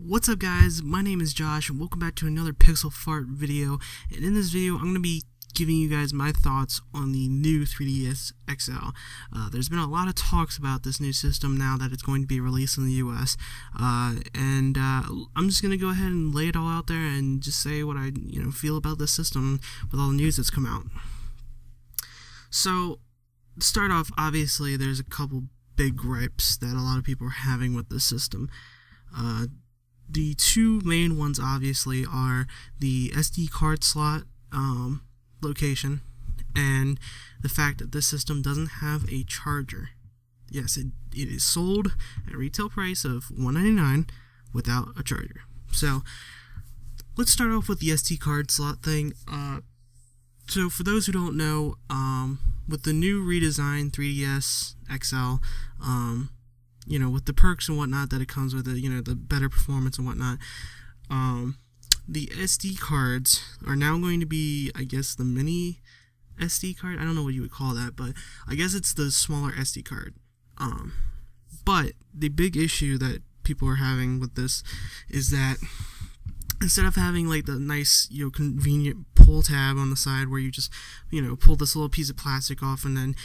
What's up guys, my name is Josh and welcome back to another Pixel Fart video, and in this video I'm going to be giving you guys my thoughts on the new 3DS XL. There's been a lot of talks about this new system now that it's going to be released in the US, and I'm just going to go ahead and lay it all out there and just say what I feel about this system with all the news that's come out. So, to start off, obviously there's a couple big gripes that a lot of people are having with this system. The two main ones obviously are the SD card slot location and the fact that this system doesn't have a charger. Yes, it is sold at a retail price of $199 without a charger. So let's start off with the SD card slot thing. So for those who don't know, with the new redesigned 3DS XL, with the perks and whatnot that it comes with, the better performance and whatnot, the SD cards are now going to be, I guess, the mini SD card. I don't know what you would call that, but I guess it's the smaller SD card. But the big issue that people are having with this is that instead of having like the nice, convenient pull tab on the side where you just, pull this little piece of plastic off and then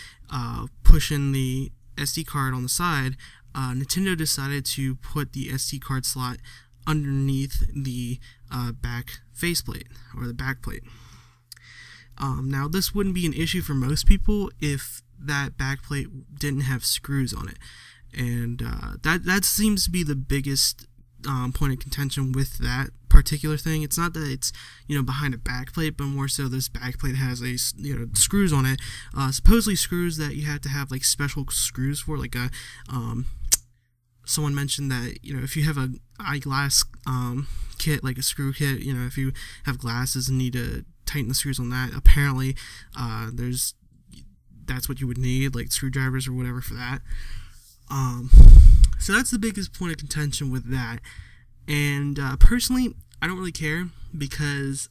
push in the SD card on the side, Nintendo decided to put the SD card slot underneath the back faceplate, or the back plate. Now, this wouldn't be an issue for most people if that back plate didn't have screws on it, and that seems to be the biggest point of contention with that particular thing. It's not that it's behind a backplate, but more so this backplate has a screws on it, supposedly screws that you have to have like special screws for, like a someone mentioned that if you have a eyeglass kit, like a screw kit, if you have glasses and need to tighten the screws on that, apparently that's what you would need, like screwdrivers or whatever for that. So that's the biggest point of contention with that. And personally, I don't really care, because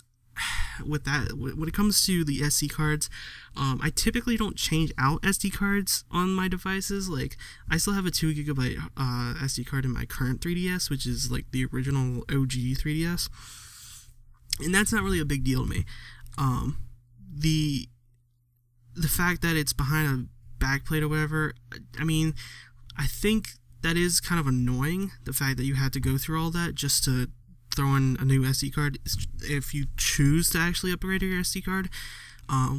with that, when it comes to the SD cards, I typically don't change out SD cards on my devices. Like, I still have a 2GB SD card in my current 3DS, which is like the original OG 3DS, and that's not really a big deal to me. The fact that it's behind a backplate or whatever, I mean, I think that is kind of annoying, the fact that you had to go through all that just to throw in a new SD card if you choose to actually upgrade your SD card,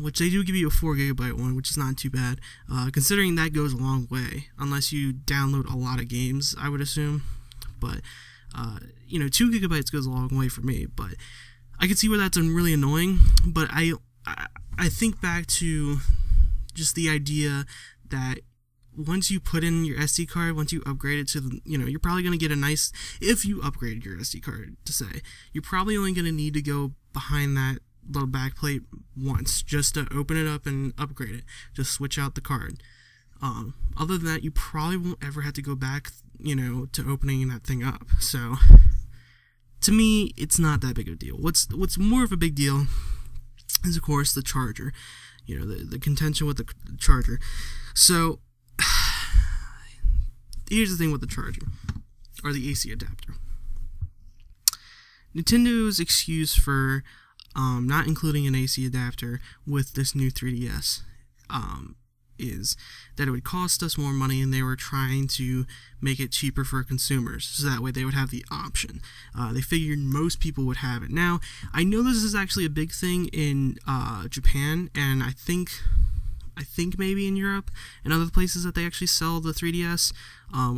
which they do give you a 4GB one, which is not too bad, considering that goes a long way, unless you download a lot of games, I would assume. But 2GB goes a long way for me, but I can see where that's really annoying. But I think back to just the idea that once you put in your SD card, once you upgrade it to the, you're probably going to get a nice, if you upgrade your SD card, to say, you're probably only going to need to go behind that little back plate once, just to open it up and upgrade it. Just switch out the card. Other than that, you probably won't ever have to go back, to opening that thing up. So, to me, it's not that big of a deal. What's more of a big deal is, of course, the charger. The contention with the charger. So, here's the thing with the charger, or the AC adapter. Nintendo's excuse for not including an AC adapter with this new 3DS is that it would cost us more money, and they were trying to make it cheaper for consumers, so that way they would have the option. They figured most people would have it. Now, I know this is actually a big thing in Japan, and I think maybe in Europe and other places that they actually sell the 3DS,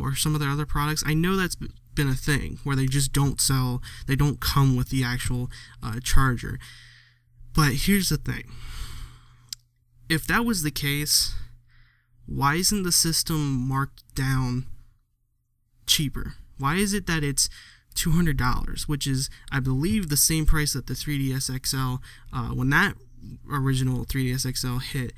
or some of their other products. I know that's been a thing where they just don't come with the actual charger. But here's the thing. If that was the case, why isn't the system marked down cheaper? Why is it that it's $200, which is, I believe, the same price that the 3DS XL, when that original 3DS XL hit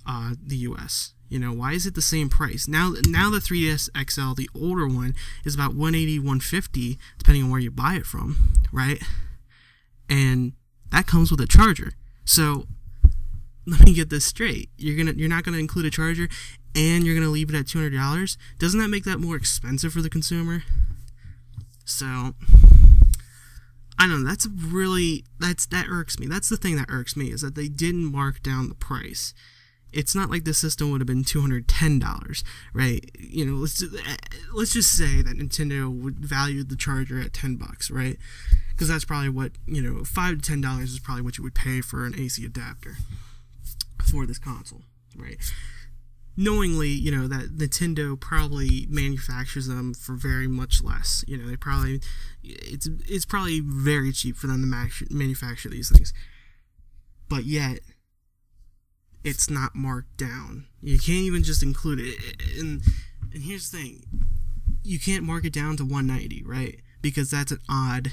the US? Why is it the same price? Now the 3DS XL, the older one, is about $180, $150, depending on where you buy it from, right? And that comes with a charger. So let me get this straight. You're not gonna include a charger, and you're gonna leave it at $200. Doesn't that make that more expensive for the consumer? So I don't know, that irks me. That's the thing that irks me, is that they didn't mark down the price. It's not like the system would have been $210, right? You know, let's just say that Nintendo would value the charger at $10, right? Because that's probably what, you know, $5 to $10 is probably what you would pay for an AC adapter for this console, right? Knowingly, you know, that Nintendo probably manufactures them for very much less. You know, it's probably very cheap for them to manufacture these things. But yet, it's not marked down. You can't even just include it. And here's the thing. You can't mark it down to $190, right? Because that's an odd,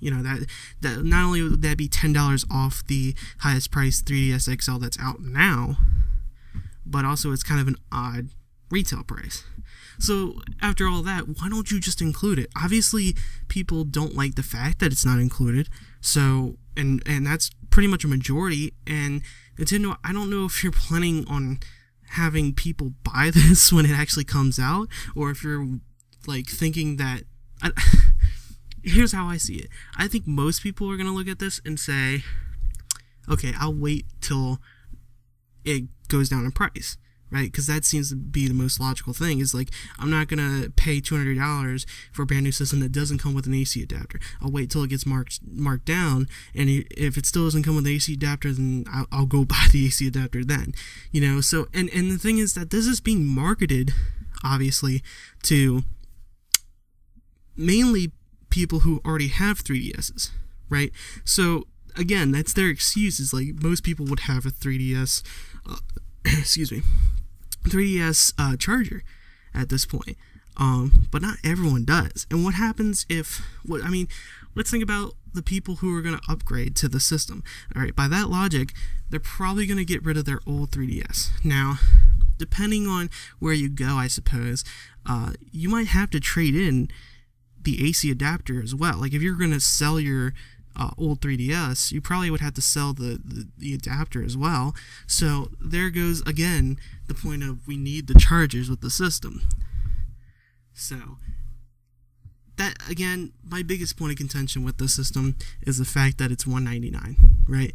you know, that not only would that be $10 off the highest price 3DS XL that's out now, but also it's kind of an odd retail price. So after all that, why don't you just include it? Obviously, people don't like the fact that it's not included. So, and that's pretty much a majority. And Nintendo, I don't know if you're planning on having people buy this when it actually comes out, or if you're like thinking that. Here's how I see it. I think most people are gonna look at this and say, "Okay, I'll wait till it goes down in price." Right? Because that seems to be the most logical thing, is like, I'm not going to pay $200 for a brand new system that doesn't come with an AC adapter. I'll wait till it gets marked down, and if it still doesn't come with an AC adapter, then I'll go buy the AC adapter then. You know, so, and the thing is that this is being marketed, obviously, to mainly people who already have 3DSs, right? So, again, that's their excuse, is like, most people would have a 3DS, excuse me, 3DS charger at this point, but not everyone does. And what happens if, let's think about the people who are going to upgrade to the system. All right, by that logic, they're probably going to get rid of their old 3DS. Now, depending on where you go, I suppose, you might have to trade in the AC adapter as well. Like, if you're going to sell your old 3DS, you probably would have to sell the adapter as well. So there goes again the point of, we need the chargers with the system. So that, again, my biggest point of contention with the system is the fact that it's $199, right?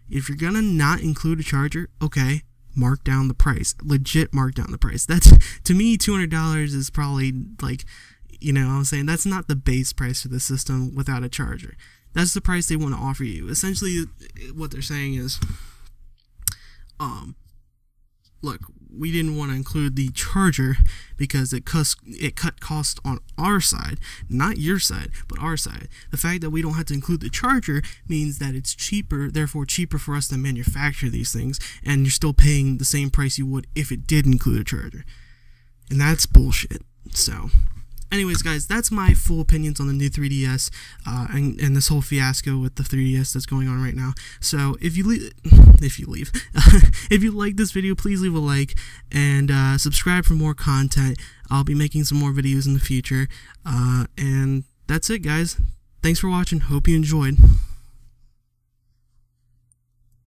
If you're gonna not include a charger, okay, mark down the price. Legit mark down the price. That's, to me, $200 is probably, like, you know what I'm saying, that's not the base price for the system without a charger. That's the price they want to offer you. Essentially, what they're saying is, look, we didn't want to include the charger because it cut cost on our side, not your side, but our side. The fact that we don't have to include the charger means that it's cheaper, therefore cheaper for us to manufacture these things, and you're still paying the same price you would if it did include a charger. And that's bullshit. So, anyways, guys, that's my full opinions on the new 3DS, and this whole fiasco with the 3DS that's going on right now. So, if you like this video, please leave a like, and subscribe for more content. I'll be making some more videos in the future, and that's it, guys. Thanks for watching. Hope you enjoyed.